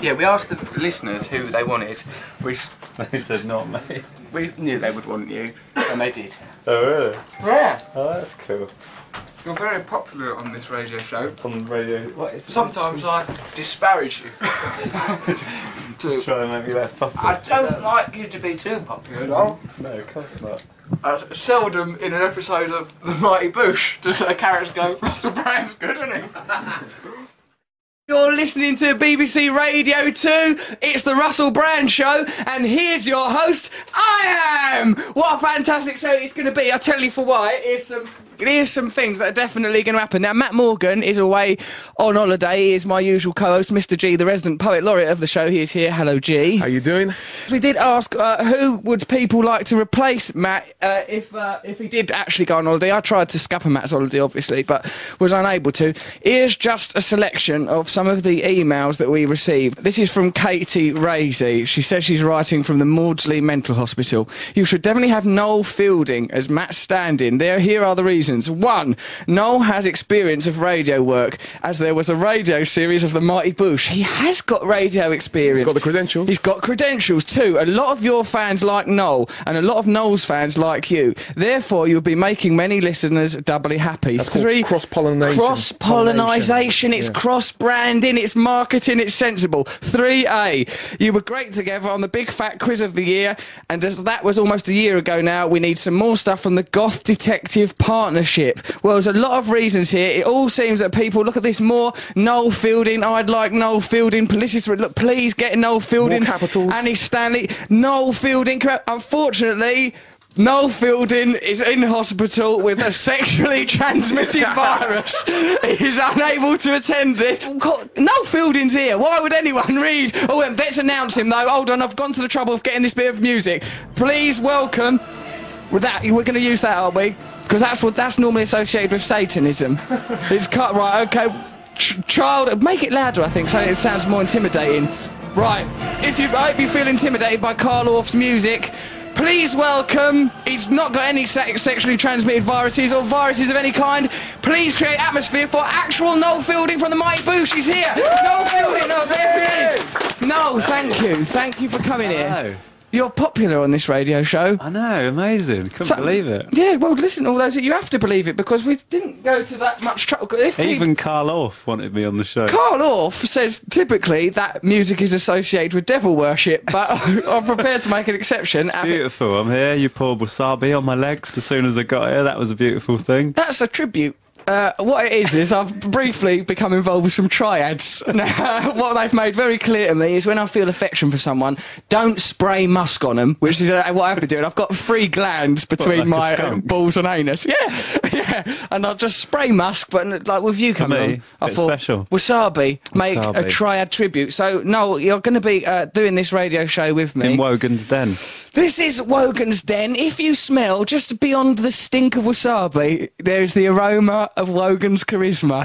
Yeah, we asked the listeners who they wanted. They said not me. We knew they would want you, and they did. Oh really? Yeah. Oh, that's cool. You're very popular on this radio show. On radio, what is it? Sometimes I disparage you. Try and make me less popular. I don't like you to be too popular, though. No, of course not. Seldom in an episode of The Mighty Boosh does a character go, Russell Brand's good, isn't he? You're listening to BBC Radio 2, it's the Russell Brand Show, and here's your host, I am! What a fantastic show it's going to be, I'll tell you for why. Here's some things that are definitely going to happen. Now, Matt Morgan is away on holiday. He is my usual co-host, Mr. G, the resident poet laureate of the show. He is here. Hello, G. How you doing? We did ask who would people like to replace Matt if he did actually go on holiday. I tried to scupper Matt's holiday, obviously, but was unable to. Here's just a selection of some of the emails that we received. This is from Katie Raisey. She says she's writing from the Maudsley Mental Hospital. You should definitely have Noel Fielding as Matt's stand-in. Here are the reasons. 1. Noel has experience of radio work, as there was a radio series of The Mighty Boosh. He has got radio experience. He's got the credentials. He's got credentials too. A lot of your fans like Noel, and a lot of Noel's fans like you. Therefore, you'll be making many listeners doubly happy. That's 3. Cross-pollination. Cross-pollination. It's cross-branding. It's marketing. It's sensible. 3A. You were great together on the Big Fat Quiz of the Year, and as that was almost a year ago now, we need some more stuff from the Goth Detective Partnership. Well, there's a lot of reasons here. It all seems that people look at this more. Noel Fielding. I'd like Noel Fielding. Look, please get Noel Fielding. More capitals. Annie Stanley. Noel Fielding. Unfortunately, Noel Fielding is in hospital with a sexually transmitted virus. He is unable to attend this. Noel Fielding's here. Why would anyone read? Oh, let's announce him though. Hold on, I've gone to the trouble of getting this bit of music. Please welcome. With that, we're going to use that, aren't we? Because that's normally associated with Satanism. It's cut right. Okay, child, make it louder. I think so. It sounds more intimidating. Right. I hope you feel intimidated by Carl Orff's music. Please welcome. He's not got any sexually transmitted viruses or viruses of any kind. Please create atmosphere for actual Noel Fielding from the Mighty Boosh. He's here. Noel Fielding. Oh, there he is. Noel, thank you. Thank you for coming here. You're popular on this radio show. I know, amazing. Couldn't believe it. Yeah, well, listen, all those, you have to believe it, because we didn't go to that much trouble. Even Carl Orff wanted me on the show. Carl Orff says typically that music is associated with devil worship, but I'm prepared to make an exception. It's beautiful. I'm here, you poured wasabi on my legs as soon as I got here. That was a beautiful thing. That's a tribute. What it is I've briefly become involved with some triads. Now, what they've made very clear to me is when I feel affection for someone, don't spray musk on them, which is what I've been doing. I've got 3 glands between my balls and anus. Yeah, and I'll just spray musk, but like with you coming on, I thought, special. Wasabi, make a triad tribute. So, Noel, you're going to be doing this radio show with me. In Wogan's Den. This is Wogan's Den. If you smell, just beyond the stink of wasabi, there's the aroma of Wogan's charisma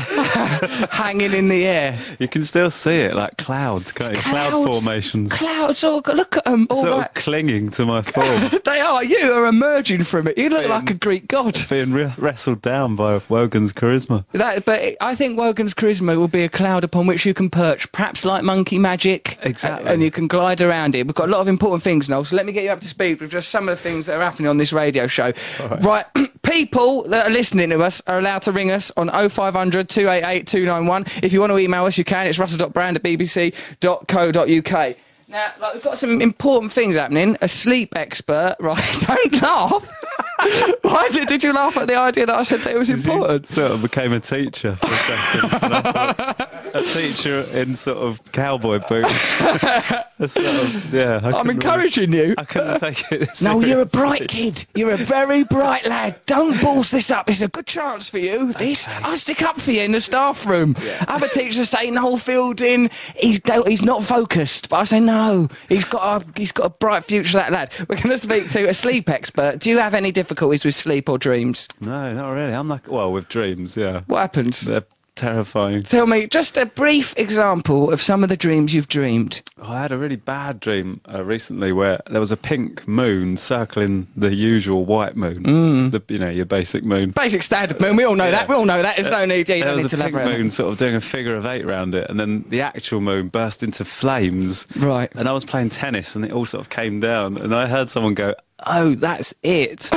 hanging in the air. You can still see it, like clouds, can't you? Cloud formations. Clouds, look at them. All sort of clinging to my form. They are. You are emerging from it. You look like a Greek god. Being wrestled down by Wogan's charisma. But I think Wogan's charisma will be a cloud upon which you can perch, perhaps like monkey magic. Exactly. And you can glide around it. We've got a lot of important things, Noel, so let me get you up to speed with just some of the things that are happening on this radio show. Right. People that are listening to us are allowed to ring us on 0500 288 291. If you want to email us, you can. It's russell.brand@bbc.co.uk. Now, we've got some important things happening. A sleep expert, right? Don't laugh. Why did you laugh at the idea that I said that it was important? Sort of became a teacher for a second. And I thought, a teacher in sort of cowboy boots. I'm encouraging you. I couldn't take it. No, you're a bright kid. You're a very bright lad. Don't balls this up. It's a good chance for you. I'll stick up for you in the staff room. Yeah. Other teachers say Noel Fielding, he's not focused. But I say no. He's got a bright future, that lad. We're going to speak to a sleep expert. Do you have any difficulties with sleep or dreams? No, not really. I'm like, well, with dreams, yeah. What happens? They're terrifying. Tell me just a brief example of some of the dreams you've dreamed. Oh, I had a really bad dream recently where there was a pink moon circling the usual white moon. Your basic moon. Basic standard moon. We all know that. We all know that. There's no need. You There don't was need a to pink elaborate. moon sort of doing a figure of 8 around it, and then the actual moon burst into flames. Right. And I was playing tennis, and it all sort of came down, and I heard someone go, "Oh, that's it."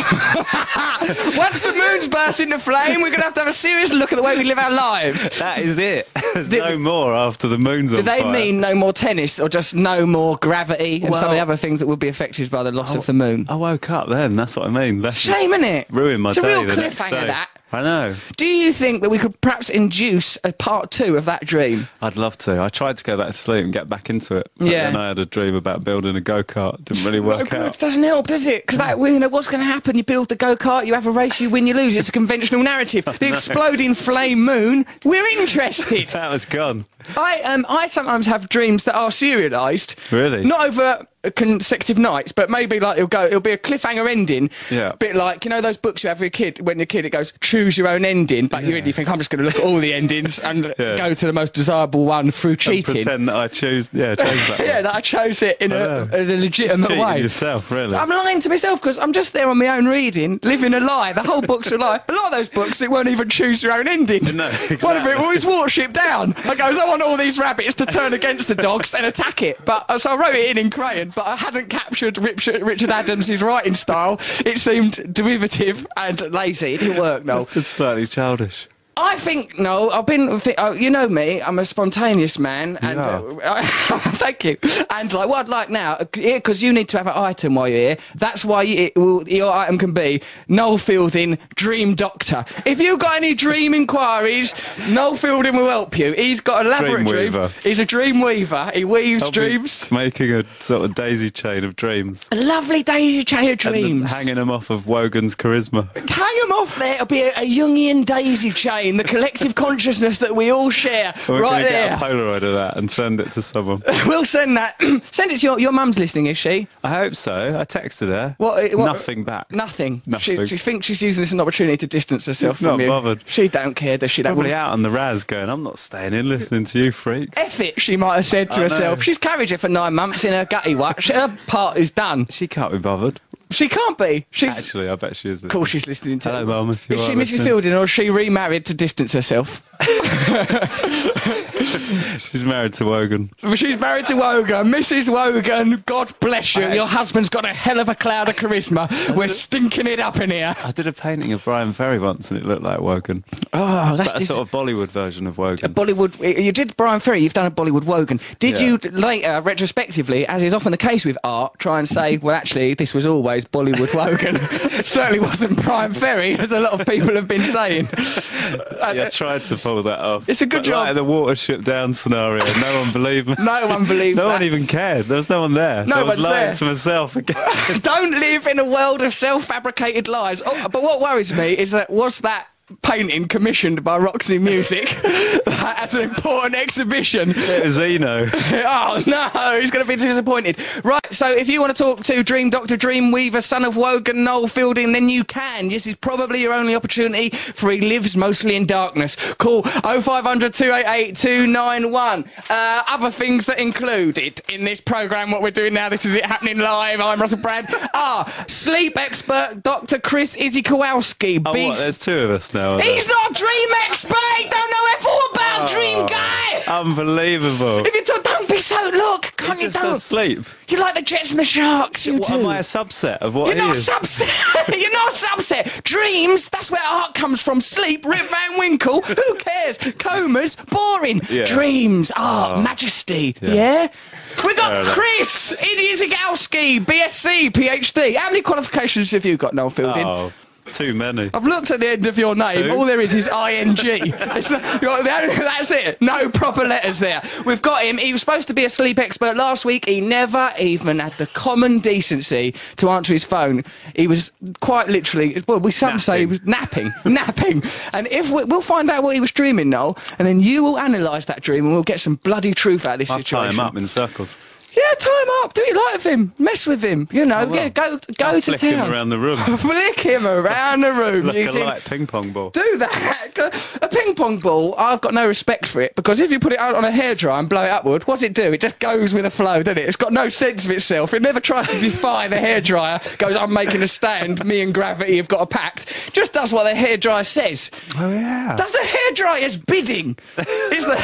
Once the moon's burst into flame, we're going to have a serious look at the way we live our lives. That is it. There's no more after the moon's on Do they fire. mean no more tennis or just no more gravity and some of the Well- other things that will be affected by the loss of the moon? I woke up then, that's what I mean. That's Shame, innit? ruined my It's a day real the next cliffhanger, day. that. I know. Do you think that we could perhaps induce a part 2 of that dream? I'd love to. I tried to go back to sleep and get back into it. But Yeah. then I had a dream about building a go-kart. Didn't really work It out. doesn't help, does it? Because what's going to happen? You build the go-kart, you have a race, you win, you lose. It's a conventional narrative. The exploding flame moon, we're interested. That was gone. I sometimes have dreams that are serialised. Really? Not over consecutive nights, but maybe like it'll be a cliffhanger ending. Yeah. A bit like, you know those books you have for your kid, when you're a kid it goes, choose your own ending, but you really think, I'm just going to look at all the endings and go to the most desirable one through cheating. And pretend that I chose that Yeah, one. that I chose it in a legitimate Cheating way. yourself, really. I'm lying to myself because I'm just there on my own reading, living a lie. The whole book's a lie. A lot of those books, it won't even choose your own ending. No, exactly. One of it always Watership Down. I goes, I want all these rabbits to turn against the dogs and attack it. But so I wrote it in crayon, but I hadn't captured Richard Adams' writing style. It seemed derivative and lazy. It didn't work, no. It's slightly childish. I think, no, you know me, I'm a spontaneous man, and thank you. And like, what I'd like now, because you need to have an item while you're here, that's why your item can be Noel Fielding, Dream Doctor. If you've got any dream inquiries, Noel Fielding will help you. He's got an elaborate Dream dream. weaver. He's a dream weaver. He weaves I'll be dreams. making a sort of daisy chain of dreams. A lovely daisy chain of And then dreams. hanging them off of Wogan's charisma. Hang them off there. It'll be a Jungian daisy chain, the collective consciousness that we all share. We're right going to there. get a Polaroid of that and send it to someone. We'll send that. Send it to your mum's listening, is she? I hope so. I texted her. What- Nothing back. Nothing. Nothing. She thinks she's using this as an opportunity to distance herself She's from not you. bothered. She don't care, does she? That Probably woman? out on the Raz going, I'm not staying in listening to you, freak. F it, she might have said to I herself. know. She's carried her for 9 months in her gutty watch. Her part is done. She can't be bothered. She can't be. She's. Actually, I bet she is. Of course, she's listening to. Hello, Mum, if you Is are she Mrs. listening. Fielding, or is she remarried to distance herself? She's married to Wogan. She's married to Wogan. Mrs. Wogan, God bless you. Your husband's got a hell of a cloud of charisma. We're stinking it up in here. I did a painting of Brian Ferry once and it looked like Wogan. Oh, that's But a sort of Bollywood version of Wogan. Bollywood. You did Brian Ferry. You've done a Bollywood Wogan. Did Yeah. you later, retrospectively, as is often the case with art, try and say, well, actually, this was always Bollywood Wogan? It certainly wasn't Brian Ferry, as a lot of people have been saying. Yeah, I tried to pull that off. It's a good But job. Like the Watership Down scenario, no one believed me. No one believed No that. one even cared. There was no one there. No So I was one's lying there. to myself again. Don't live in a world of self-fabricated lies. Oh, but what worries me is that was that painting commissioned by Roxy Music as an important exhibition? It was Eno. Oh no, he's going to be disappointed. Right, so if you want to talk to Dream Doctor, Dream Weaver, son of Wogan, Noel Fielding, then you can. This is probably your only opportunity, for he lives mostly in darkness. Call 0500 288 291. Other things that included in this programme, what we're doing now, this is it happening live. I'm Russell Brand. Sleep expert Dr. Chris Izzy Kowalski. Oh, what? There's two of us now. are there? He's not a dream expert. He don't know all about dream guy. Unbelievable. If you don't be so can't He you just don't? does sleep. You like the Jets and the Sharks, you What, do. am I a subset of what You're he not a is? subset. You're not a subset. Dreams, that's where art comes from. Sleep, Rip Van Winkle. Who cares? Comas, boring. Yeah. Dreams, art, majesty. Yeah? We Fair got enough. Chris Idiozagowski, BSc, PhD. How many qualifications have you got, Noel Fielding? Oh, too many. I've looked at the end of your name. Two. All there is ING. That's it. No proper letters there. We've got him. He was supposed to be a sleep expert last week. He never even had the common decency to answer his phone. He was quite literally, well, some say he was napping. And if we'll find out what he was dreaming, Noel, and then you will analyse that dream and we'll get some bloody truth out of this I'll tie situation. him up in circles. Yeah, tie him up. Do what you like with him. Mess with him. You know, yeah, go to Flick town. him around the room. Flick him around the room. Like a using- light ping pong ball. Do that. A ping pong ball, I've got no respect for it, because if you put it out on a hairdryer and blow it upward, what's it do? It just goes with the flow, doesn't it? It's got no sense of itself. It never tries to defy the hairdryer. Goes, I'm making a stand. Me and gravity have got a pact. Just does what the hairdryer says. Oh, yeah. Does the hairdryer's bidding. Is the